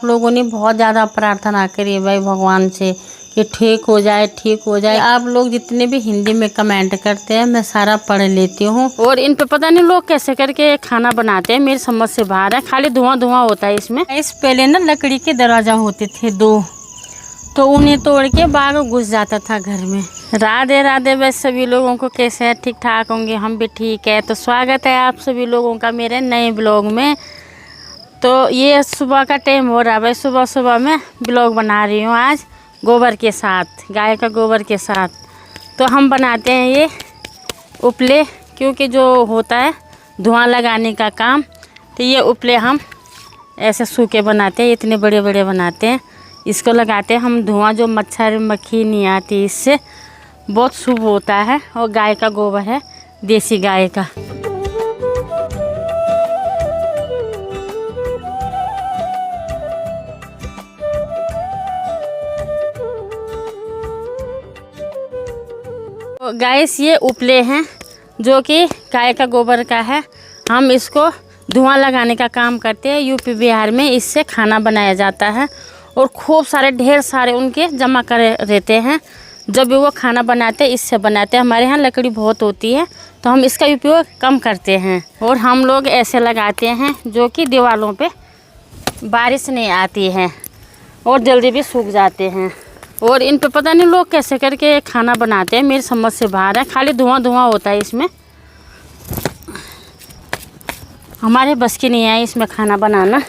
आप लोगों ने बहुत ज़्यादा प्रार्थना करी भाई भगवान से कि ठीक हो जाए, ठीक हो जाए। आप लोग जितने भी हिंदी में कमेंट करते हैं मैं सारा पढ़ लेती हूँ। और इन पे पता नहीं लोग कैसे करके खाना बनाते हैं, मेरी समझ से बाहर है। खाली धुआं धुआं होता है इसमें। इस पहले ना लकड़ी के दरवाजा होते थे 2, तो उन्हें तोड़ के बाघ घुस जाता था घर में। राधे राधे बस सभी लोगों को, कैसे है? ठीक ठाक होंगे, हम भी ठीक है। तो स्वागत है आप सभी लोगों का मेरे नए ब्लॉग में। तो ये सुबह का टाइम हो रहा है भाई, सुबह सुबह मैं ब्लॉग बना रही हूँ आज गोबर के साथ, गाय का गोबर के साथ। तो हम बनाते हैं ये उपले, क्योंकि जो होता है धुआं लगाने का काम, तो ये उपले हम ऐसे सूखे बनाते हैं, इतने बड़े बड़े बनाते हैं। इसको लगाते हैं हम धुआं, जो मच्छर मक्खी नहीं आती, इससे बहुत शुभ होता है। और गाय का गोबर है, देसी गाय का। तो गैस ये उपले हैं जो कि गाय का गोबर का है। हम इसको धुआं लगाने का काम करते हैं। यूपी बिहार में इससे खाना बनाया जाता है और खूब सारे ढेर सारे उनके जमा करे रहते हैं। जब भी वो खाना बनाते हैं इससे बनाते हैं। हमारे यहाँ लकड़ी बहुत होती है तो हम इसका उपयोग कम करते हैं। और हम लोग ऐसे लगाते हैं जो कि दीवारों पे बारिश नहीं आती है और जल्दी भी सूख जाते हैं। और इन पे पता नहीं लोग कैसे करके खाना बनाते हैं, मेरी समझ से बाहर है। खाली धुआं धुआं होता है इसमें। हमारे बस की नहीं है इसमें खाना बनाना।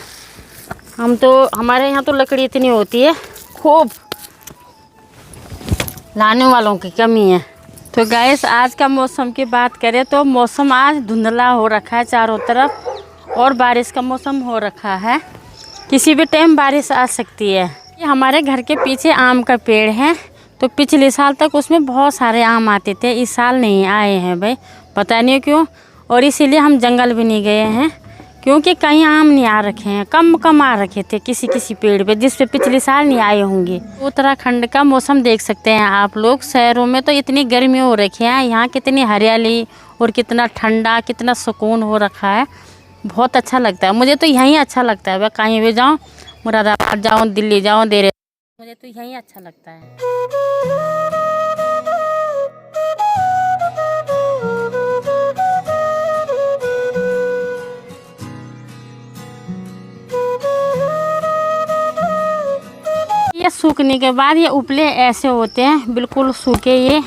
हम तो, हमारे यहाँ तो लकड़ी इतनी होती है, खूब लाने वालों की कमी है। तो गैस आज का मौसम की बात करें तो मौसम आज धुंधला हो रखा है चारों तरफ और बारिश का मौसम हो रखा है। किसी भी टाइम बारिश आ सकती है। ये हमारे घर के पीछे आम का पेड़ है, तो पिछले साल तक उसमें बहुत सारे आम आते थे। इस साल नहीं आए हैं भाई, पता नहीं क्यों। और इसीलिए हम जंगल भी नहीं गए हैं, क्योंकि कहीं आम नहीं आ रखे हैं। कम आ रखे थे किसी किसी पेड़ पे, जिस पे पिछले साल नहीं आए होंगे। उत्तराखंड का मौसम देख सकते हैं आप लोग। शहरों में तो इतनी गर्मी हो रखी है, यहाँ कितनी हरियाली और कितना ठंडा, कितना सुकून हो रखा है। बहुत अच्छा लगता है। मुझे तो यहीं अच्छा लगता है। वह कहीं भी जाऊँ, मुरादाबाद जाऊँ, दिल्ली जाऊँ, मुझे तो यहीं अच्छा लगता है। ये सूखने के बाद ये उपले ऐसे होते हैं, बिल्कुल सूखे ये।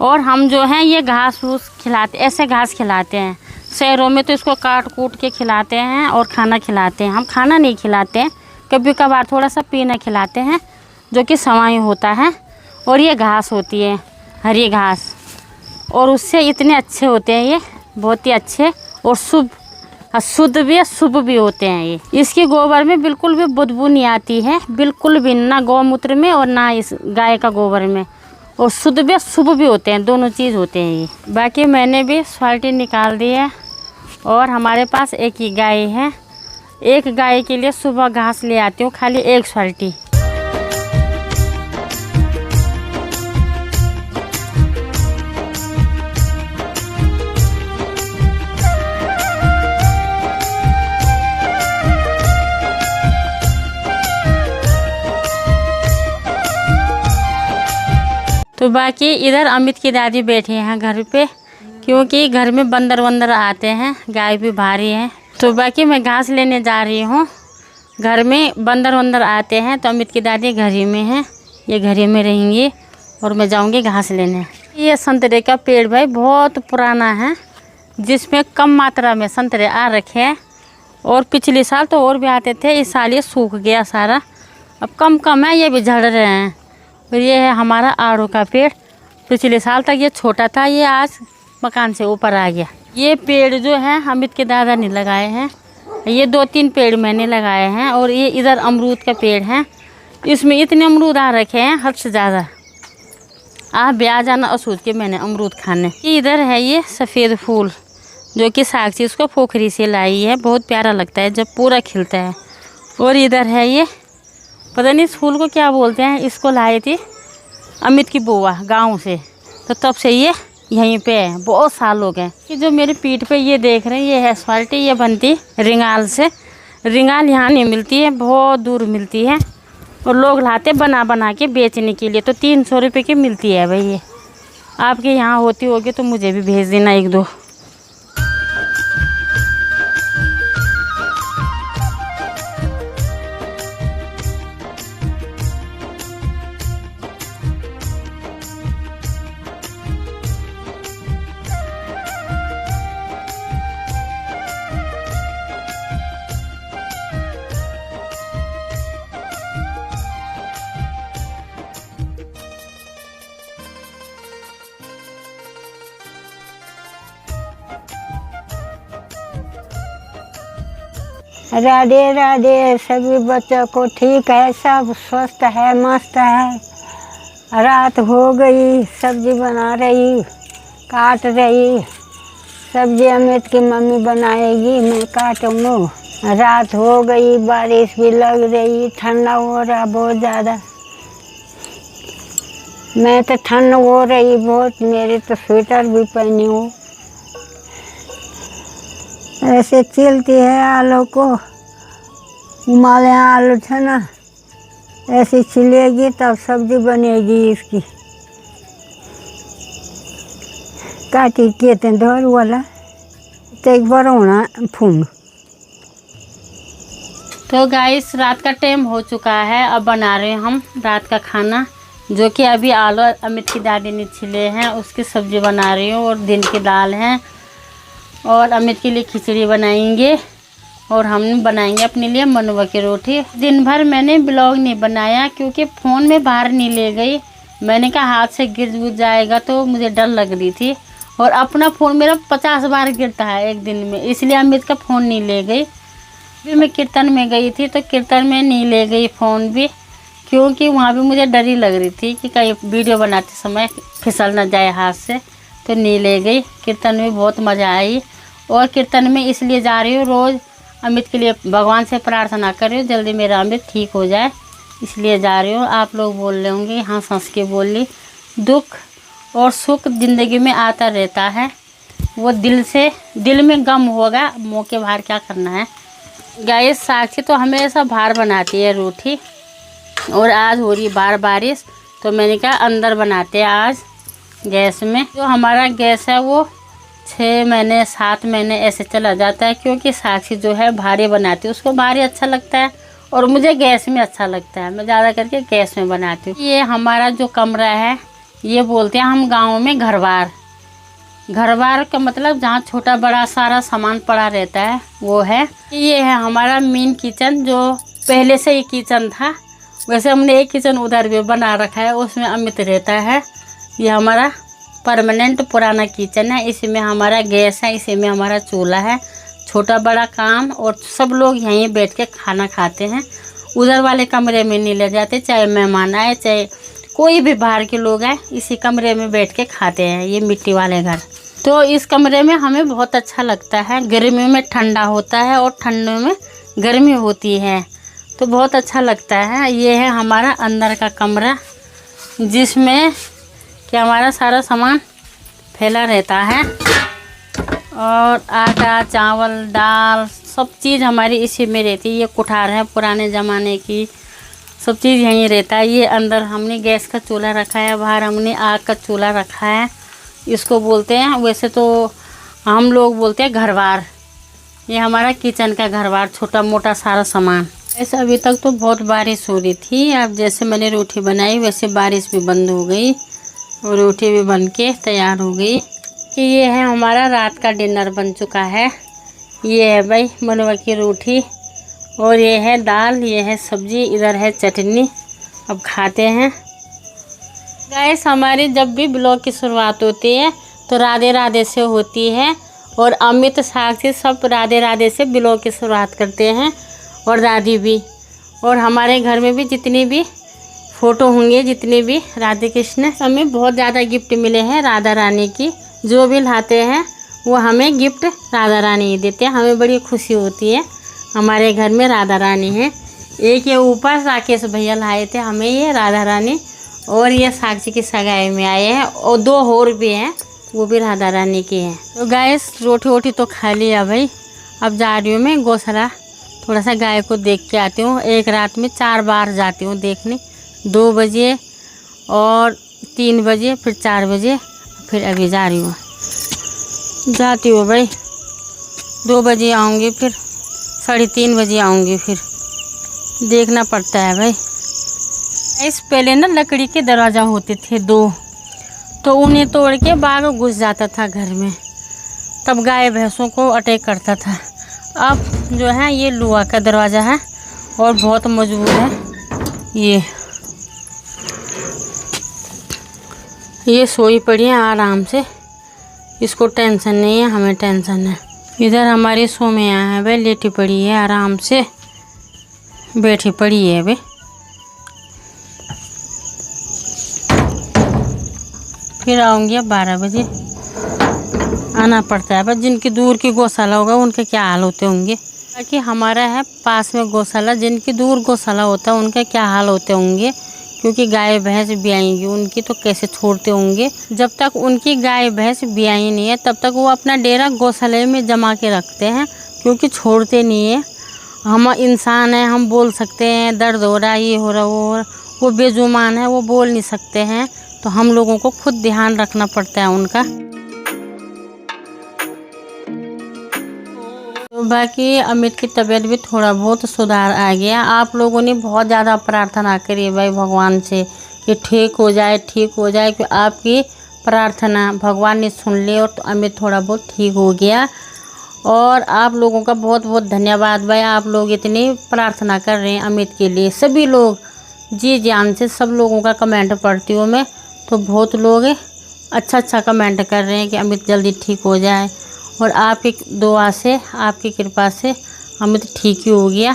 और हम जो हैं ये घास फूस खिलाते, ऐसे घास खिलाते हैं। शहरों में तो इसको काट कूट के खिलाते हैं और खाना खिलाते हैं। हम खाना नहीं खिलाते हैं, कभी कभार थोड़ा सा पीना खिलाते हैं, जो कि सवाई होता है। और ये घास होती है, हरी घास, और उससे इतने अच्छे होते हैं ये, बहुत ही अच्छे और शुद्ध भी शुभ भी होते हैं ये। इसकी गोबर में बिल्कुल भी बदबू नहीं आती है, बिल्कुल भी, ना गौमूत्र में और ना इस गाय का गोबर में। और शुद्ध भी शुभ भी होते हैं, दोनों चीज़ होते हैं ये। बाकी मैंने भी स्वाल्टी निकाल दी है और हमारे पास एक ही गाय है। एक गाय के लिए सुबह घास ले आती हूँ, खाली 1 स्वाल्टी। तो बाकी इधर अमित की दादी बैठी हैं घर पे, क्योंकि घर में बंदर वंदर आते हैं, गाय भी भारी है। तो बाकी मैं घास लेने जा रही हूँ। घर में बंदर वंदर आते हैं तो अमित की दादी घर ही में हैं, ये घर ही में रहेंगी और मैं जाऊँगी घास लेने। ये संतरे का पेड़ भाई बहुत पुराना है, जिसमें कम मात्रा में संतरे आ रखे हैं। और पिछले साल तो और भी आते थे, इस साल ये सूख गया सारा, अब कम है, ये भी झड़ रहे हैं। और ये है हमारा आड़ू का पेड़। पिछले साल तक ये छोटा था, ये आज मकान से ऊपर आ गया। ये पेड़ जो है अमित के दादा ने लगाए हैं, ये 2-3 पेड़ मैंने लगाए हैं। और ये इधर अमरूद का पेड़ है, इसमें इतने अमरूद आ रखे हैं हद से ज़्यादा। आप भी आ जाना असूद के मैंने अमरूद खाने। इधर है ये सफ़ेद फूल, जो कि साक्षी इसको पोखरी से लाई है, बहुत प्यारा लगता है जब पूरा खिलता है। और इधर है ये, पता नहीं इस फूल को क्या बोलते हैं, इसको लाई थी अमित की बुआ गांव से, तो तब से ये यहीं पे है, बहुत साल हो गए। ये जो मेरी पीठ पे ये देख रहे हैं, ये है स्वाल्टी, ये बनती रिंगाल से। रिंगाल यहाँ नहीं मिलती है, बहुत दूर मिलती है और लोग लाते बना बना के बेचने के लिए। तो 300 रुपये की मिलती है भाई। ये आपके यहाँ होती होगी तो मुझे भी भेज देना 1-2। राधे राधे सभी बच्चों को। ठीक है, सब स्वस्थ है, मस्त है। रात हो गई, सब्जी बना रही, काट रही। सब्जी अमित की मम्मी बनाएगी, मैं काटूँगा। रात हो गई, बारिश भी लग रही, ठंडा हो रहा बहुत ज़्यादा। मैं तो ठंड हो रही बहुत, मेरे तो स्वेटर भी पहनी हूँ। ऐसे चलती है आलू को, हिमालय आलू है ना, ऐसे छिलेगी तब सब्जी बनेगी इसकी। काटी के धर वाला तो एक बार होना फूंग। तो गाइस रात का टाइम हो चुका है, अब बना रहे हैं हम रात का खाना, जो कि अभी आलू अमित की दादी ने छिले हैं, उसकी सब्जी बना रही हूँ और दिन की दाल है। और अमित के लिए खिचड़ी बनाएंगे और हम बनाएंगे अपने लिए मनुआ की रोटी। दिन भर मैंने ब्लॉग नहीं बनाया क्योंकि फ़ोन में बाहर नहीं ले गई। मैंने कहा हाथ से गिर गुज जाएगा, तो मुझे डर लग रही थी। और अपना फ़ोन मेरा 50 बार गिरता है एक दिन में, इसलिए अमित का फ़ोन नहीं ले गई। फिर मैं कीर्तन में गई थी तो कीर्तन में नहीं ले गई फ़ोन भी, क्योंकि वहाँ भी मुझे डर ही लग रही थी कि कहीं वीडियो बनाते समय फिसल ना जाए हाथ से, तो नहीं ले गई। कीर्तन में बहुत मज़ा आई और कीर्तन में इसलिए जा रही हूँ, रोज़ अमित के लिए भगवान से प्रार्थना कर रही हूँ जल्दी मेरा अमित ठीक हो जाए, इसलिए जा रही हूँ। आप लोग बोल रहे होंगे हाँ सस के बोल ली। दुख और सुख ज़िंदगी में आता रहता है, वो दिल में गम होगा, मुँह के बाहर क्या करना है। गाइस साक्षी तो हमेशा बाहर बनाती है रोटी, और आज हो रही बारिश, तो मैंने कहा अंदर बनाते हैं आज गैस में। जो हमारा गैस है वो 6 महीने 7 महीने ऐसे चला जाता है, क्योंकि साक्षी जो है भारी बनाती है, उसको भारी अच्छा लगता है और मुझे गैस में अच्छा लगता है। मैं ज़्यादा करके गैस में बनाती हूँ। ये हमारा जो कमरा है, ये बोलते हैं हम गाँव में घरबार। घरबार का मतलब जहाँ छोटा बड़ा सारा सामान पड़ा रहता है वो है। ये है हमारा मेन किचन, जो पहले से ही किचन था, वैसे हमने एक किचन उधर भी बना रखा है, उसमें अमित रहता है। ये हमारा परमानेंट पुराना किचन है, इसी में हमारा गैस है, इसी में हमारा चूल्हा है। छोटा बड़ा काम और सब लोग यहीं बैठ के खाना खाते हैं, उधर वाले कमरे में नहीं ले जाते, चाहे मेहमान आए चाहे कोई भी बाहर के लोग आए, इसी कमरे में बैठ के खाते हैं। ये मिट्टी वाले घर, तो इस कमरे में हमें बहुत अच्छा लगता है। गर्मियों में ठंडा होता है और ठंडों में गर्मी होती है, तो बहुत अच्छा लगता है। ये है हमारा अंदर का कमरा, जिसमें कि हमारा सारा सामान फैला रहता है, और आटा चावल दाल सब चीज़ हमारी इसी में रहती है। ये कुठार है पुराने ज़माने की, सब चीज़ यहीं रहता है। ये अंदर हमने गैस का चूल्हा रखा है, बाहर हमने आग का चूल्हा रखा है। इसको बोलते हैं, वैसे तो हम लोग बोलते हैं घरबार। ये हमारा किचन का घरबार, छोटा मोटा सारा सामान। ऐसे अभी तक तो बहुत बारिश हो रही थी, अब जैसे मैंने रोटी बनाई वैसे बारिश भी बंद हो गई और रोटी भी बन के तैयार हो गई। कि ये है हमारा रात का डिनर बन चुका है। ये है भाई मनुआ की रोटी, और ये है दाल, ये है सब्जी, इधर है चटनी। अब खाते हैं। गाइस हमारी जब भी ब्लॉग की शुरुआत होती है तो राधे राधे से होती है, और अमित साक्षी सब राधे राधे से ब्लॉग की शुरुआत करते हैं, और दादी भी। और हमारे घर में भी जितनी भी फ़ोटो होंगे, जितने भी राधे कृष्ण, हमें बहुत ज़्यादा गिफ्ट मिले हैं राधा रानी की। जो भी लाते हैं वो हमें गिफ्ट राधा रानी ही देते हैं, हमें बड़ी खुशी होती है। हमारे घर में राधा रानी है। एक ये ऊपर राकेश भैया लाए थे हमें ये राधा रानी, और ये साक्षी की सगाई में आए हैं, और 2 और भी हैं, वो भी राधा रानी की हैं। तो गाइस रोटी वोटी तो खा लिया भाई, अब जा रही हूँ मैं गौशाला थोड़ा सा गाय को देख के आती हूँ। एक रात में 4 बार जाती हूँ देखने, 2 बजे और 3 बजे, फिर 4 बजे, फिर अभी जा रही हूँ। जाती हूँ भाई, 2 बजे आऊँगी, फिर 3:30 बजे आऊँगी, फिर देखना पड़ता है भाई। इस पहले ना लकड़ी के दरवाज़ा होते थे 2, तो उन्हें तोड़ के बाघ घुस जाता था घर में, तब गाय भैंसों को अटैक करता था। अब जो है ये लोहा का दरवाज़ा है और बहुत मजबूत है। ये सोई पड़ी है आराम से, इसको टेंशन नहीं है, हमें टेंशन है। इधर हमारी सोमिया है भाई, लेटी पड़ी है आराम से, बैठी पड़ी है भाई। फिर आऊँगी अब 12 बजे, आना पड़ता है। बस जिनकी दूर की गौशाला होगा उनके क्या हाल होते होंगे, ताकि हमारा है पास में गौशाला, जिनकी दूर गौशाला होता है उनके क्या हाल होते होंगे, क्योंकि गाय भैंस ब्याएंगी उनकी तो कैसे छोड़ते होंगे। जब तक उनकी गाय भैंस ब्याई नहीं है तब तक वो अपना डेरा गौशाले में जमा के रखते हैं, क्योंकि छोड़ते नहीं है। हम इंसान हैं, हम बोल सकते हैं दर्द हो रहा है, ये हो रहा, वो हो रहा, वो बेजुबान है, वो बोल नहीं सकते हैं, तो हम लोगों को खुद ध्यान रखना पड़ता है उनका। तो बाकी अमित की तबीयत भी थोड़ा बहुत सुधार आ गया। आप लोगों ने बहुत ज़्यादा प्रार्थना करी भाई भगवान से कि ठीक हो जाए, ठीक हो जाए, कि आपकी प्रार्थना भगवान ने सुन ली और तो अमित थोड़ा बहुत ठीक हो गया। और आप लोगों का बहुत बहुत धन्यवाद भाई, आप लोग इतनी प्रार्थना कर रहे हैं अमित के लिए। सभी लोग जी जान से सब लोगों का कमेंट पढ़ती हूँ मैं, तो बहुत लोग अच्छा कमेंट कर रहे हैं कि अमित जल्दी ठीक हो जाए, और आपकी दुआ से, आपकी कृपा से अमित ठीक ही हो गया,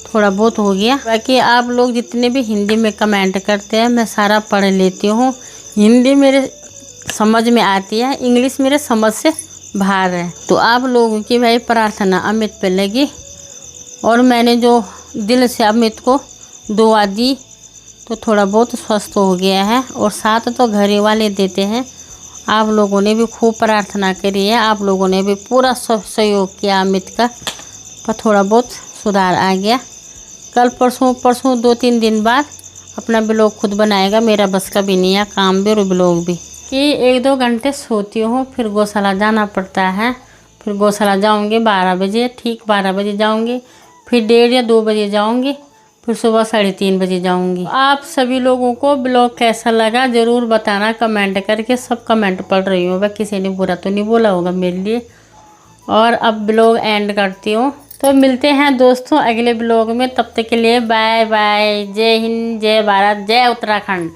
थोड़ा बहुत हो गया। बाकी आप लोग जितने भी हिंदी में कमेंट करते हैं मैं सारा पढ़ लेती हूँ। हिंदी मेरे समझ में आती है, इंग्लिश मेरे समझ से बाहर है। तो आप लोगों की भाई प्रार्थना अमित पे लगी, और मैंने जो दिल से अमित को दुआ दी तो थोड़ा बहुत स्वस्थ हो गया है। और साथ तो घर वाले देते हैं, आप लोगों ने भी खूब प्रार्थना करी है, आप लोगों ने भी पूरा सहयोग किया अमित का, पर थोड़ा बहुत सुधार आ गया। कल परसों 2-3 दिन बाद अपना ब्लॉग खुद बनाएगा, मेरा बस का भी नहीं है काम भी और ब्लॉग भी। कि 1-2 घंटे सोती हूँ, फिर गौशाला जाना पड़ता है। फिर गौशाला जाऊँगी 12 बजे, ठीक 12 बजे जाऊँगी, फिर 1:30 या 2 बजे जाऊँगी, फिर सुबह 3:30 बजे जाऊँगी। आप सभी लोगों को ब्लॉग कैसा लगा ज़रूर बताना कमेंट करके। सब कमेंट पढ़ रही हूँ, वह किसी ने बुरा तो नहीं बोला होगा मेरे लिए। और अब ब्लॉग एंड करती हूँ, तो मिलते हैं दोस्तों अगले ब्लॉग में। तब तक के लिए बाय बाय। जय हिंद, जय भारत, जय उत्तराखंड।